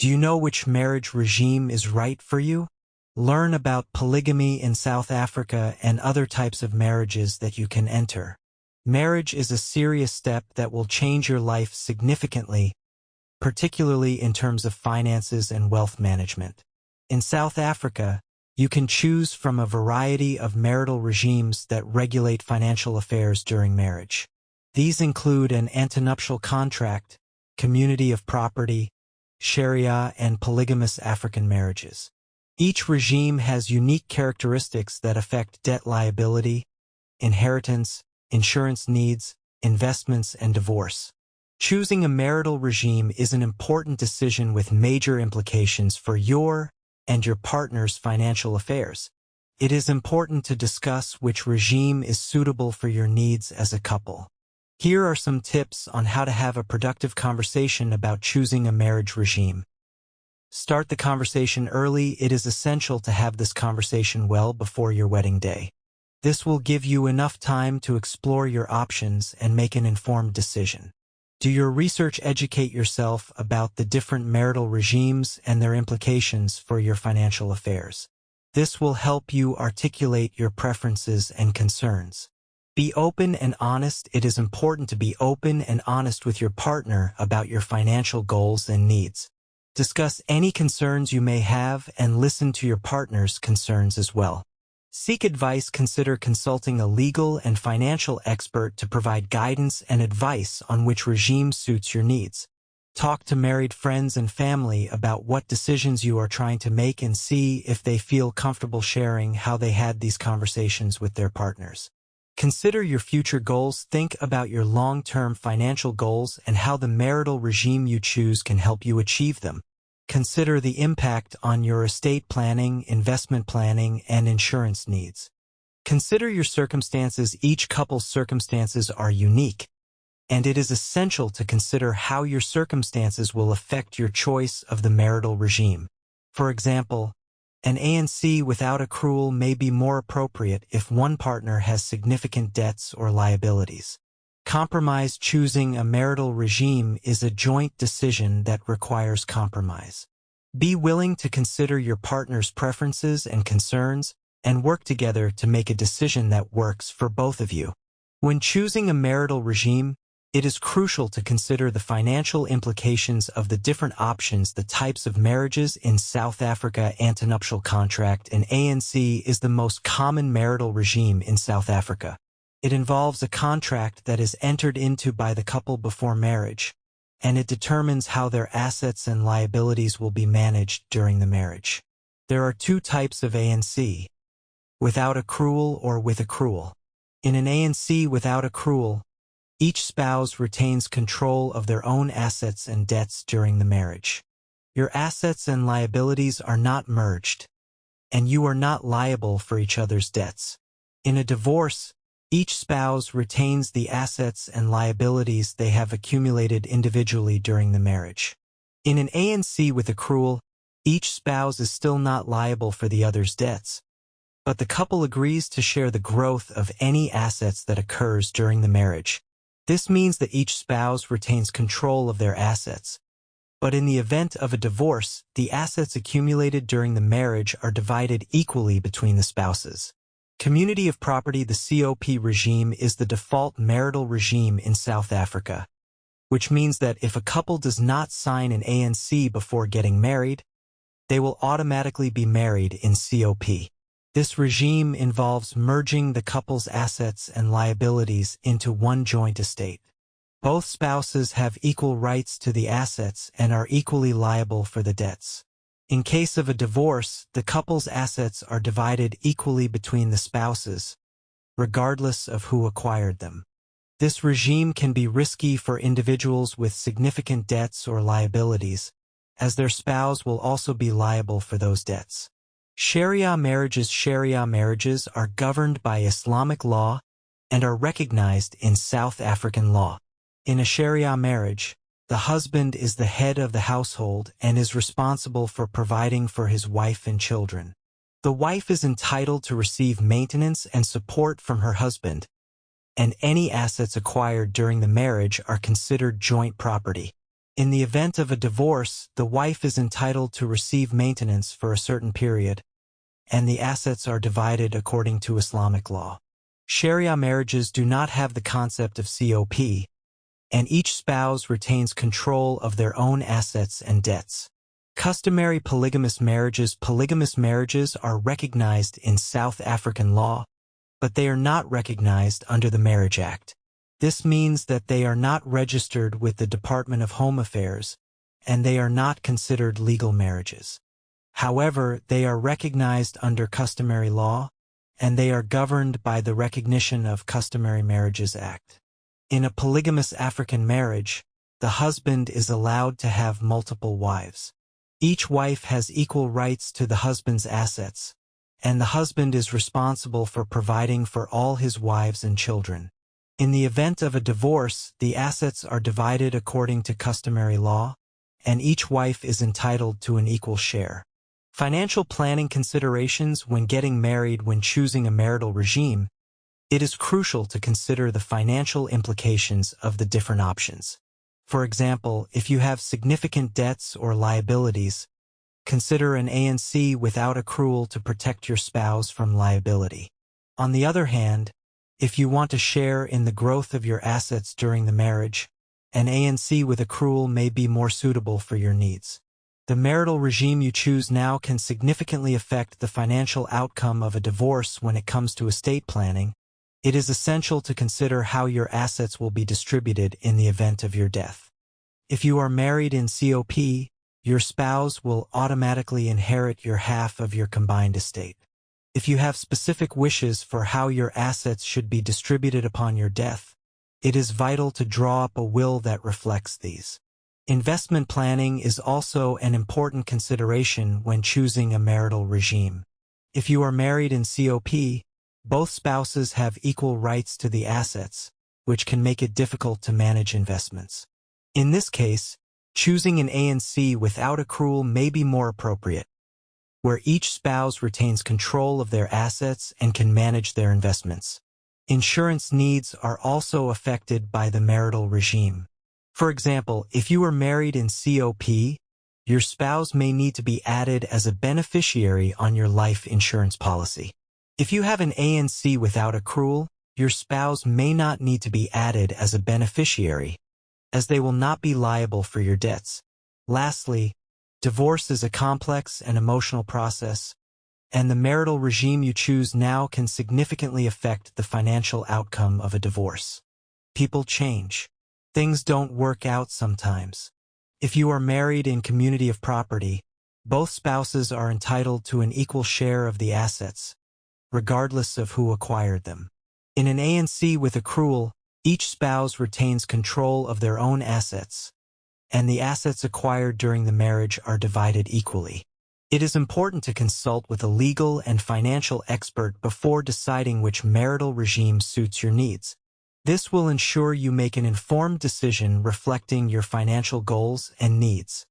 Do you know which marriage regime is right for you? Learn about polygamy in South Africa and other types of marriages that you can enter. Marriage is a serious step that will change your life significantly, particularly in terms of finances and wealth management. In South Africa, you can choose from a variety of marital regimes that regulate financial affairs during marriage. These include an antenuptial contract, community of property, Shari'ah, and polygamous African marriages. Each regime has unique characteristics that affect debt liability, inheritance, insurance needs, investments, and divorce. Choosing a marital regime is an important decision with major implications for your and your partner's financial affairs. It is important to discuss which regime is suitable for your needs as a couple. Here are some tips on how to have a productive conversation about choosing a marriage regime. Start the conversation early. It is essential to have this conversation well before your wedding day. This will give you enough time to explore your options and make an informed decision. Do your research, educate yourself about the different marital regimes and their implications for your financial affairs. This will help you articulate your preferences and concerns. Be open and honest. It is important to be open and honest with your partner about your financial goals and needs. Discuss any concerns you may have and listen to your partner's concerns as well. Seek advice. Consider consulting a legal and financial expert to provide guidance and advice on which regime suits your needs. Talk to married friends and family about what decisions you are trying to make and see if they feel comfortable sharing how they had these conversations with their partners. Consider your future goals. Think about your long-term financial goals and how the marital regime you choose can help you achieve them. Consider the impact on your estate planning, investment planning, and insurance needs. Consider your circumstances. Each couple's circumstances are unique, and it is essential to consider how your circumstances will affect your choice of the marital regime. For example, an ANC without accrual may be more appropriate if one partner has significant debts or liabilities. Compromise. Choosing a marital regime is a joint decision that requires compromise. Be willing to consider your partner's preferences and concerns and work together to make a decision that works for both of you. When choosing a marital regime, it is crucial to consider the financial implications of the different options. The types of marriages in South Africa. Antenuptial contract. An ANC is the most common marital regime in South Africa. It involves a contract that is entered into by the couple before marriage, and it determines how their assets and liabilities will be managed during the marriage. There are two types of ANC: without accrual or with accrual. In an ANC without accrual, each spouse retains control of their own assets and debts during the marriage. Your assets and liabilities are not merged, and you are not liable for each other's debts. In a divorce, each spouse retains the assets and liabilities they have accumulated individually during the marriage. In an ANC with accrual, each spouse is still not liable for the other's debts, but the couple agrees to share the growth of any assets that occurs during the marriage. This means that each spouse retains control of their assets, but in the event of a divorce, the assets accumulated during the marriage are divided equally between the spouses. Community of property. The COP regime is the default marital regime in South Africa, which means that if a couple does not sign an ANC before getting married, they will automatically be married in COP. This regime involves merging the couple's assets and liabilities into one joint estate. Both spouses have equal rights to the assets and are equally liable for the debts. In case of a divorce, the couple's assets are divided equally between the spouses, regardless of who acquired them. This regime can be risky for individuals with significant debts or liabilities, as their spouse will also be liable for those debts. Shari'ah marriages. Shari'ah marriages are governed by Islamic law and are recognized in South African law. In a Shari'ah marriage, the husband is the head of the household and is responsible for providing for his wife and children. The wife is entitled to receive maintenance and support from her husband, and any assets acquired during the marriage are considered joint property. In the event of a divorce, the wife is entitled to receive maintenance for a certain period, and the assets are divided according to Islamic law. Shari'ah marriages do not have the concept of COP, and each spouse retains control of their own assets and debts. Customary polygamous marriages are recognized in South African law, but they are not recognized under the Marriage Act. This means that they are not registered with the Department of Home Affairs, and they are not considered legal marriages. However, they are recognized under customary law, and they are governed by the Recognition of Customary Marriages Act. In a polygamous African marriage, the husband is allowed to have multiple wives. Each wife has equal rights to the husband's assets, and the husband is responsible for providing for all his wives and children. In the event of a divorce, the assets are divided according to customary law, and each wife is entitled to an equal share. Financial planning considerations when getting married. When choosing a marital regime, it is crucial to consider the financial implications of the different options. For example, if you have significant debts or liabilities, consider an ANC without accrual to protect your spouse from liability. On the other hand, if you want to share in the growth of your assets during the marriage, an ANC with accrual may be more suitable for your needs. The marital regime you choose now can significantly affect the financial outcome of a divorce. When it comes to estate planning, it is essential to consider how your assets will be distributed in the event of your death. If you are married in COP, your spouse will automatically inherit your half of your combined estate. If you have specific wishes for how your assets should be distributed upon your death, it is vital to draw up a will that reflects these. Investment planning is also an important consideration when choosing a marital regime. If you are married in COP, both spouses have equal rights to the assets, which can make it difficult to manage investments. In this case, choosing an ANC without accrual may be more appropriate, where each spouse retains control of their assets and can manage their investments. Insurance needs are also affected by the marital regime. For example, if you are married in COP, your spouse may need to be added as a beneficiary on your life insurance policy. If you have an ANC without accrual, your spouse may not need to be added as a beneficiary, as they will not be liable for your debts. Lastly, divorce is a complex and emotional process, and the marital regime you choose now can significantly affect the financial outcome of a divorce. People change. Things don't work out sometimes. If you are married in community of property, both spouses are entitled to an equal share of the assets, regardless of who acquired them. In an ANC with accrual, each spouse retains control of their own assets, and the assets acquired during the marriage are divided equally. It is important to consult with a legal and financial expert before deciding which marital regime suits your needs. This will ensure you make an informed decision reflecting your financial goals and needs.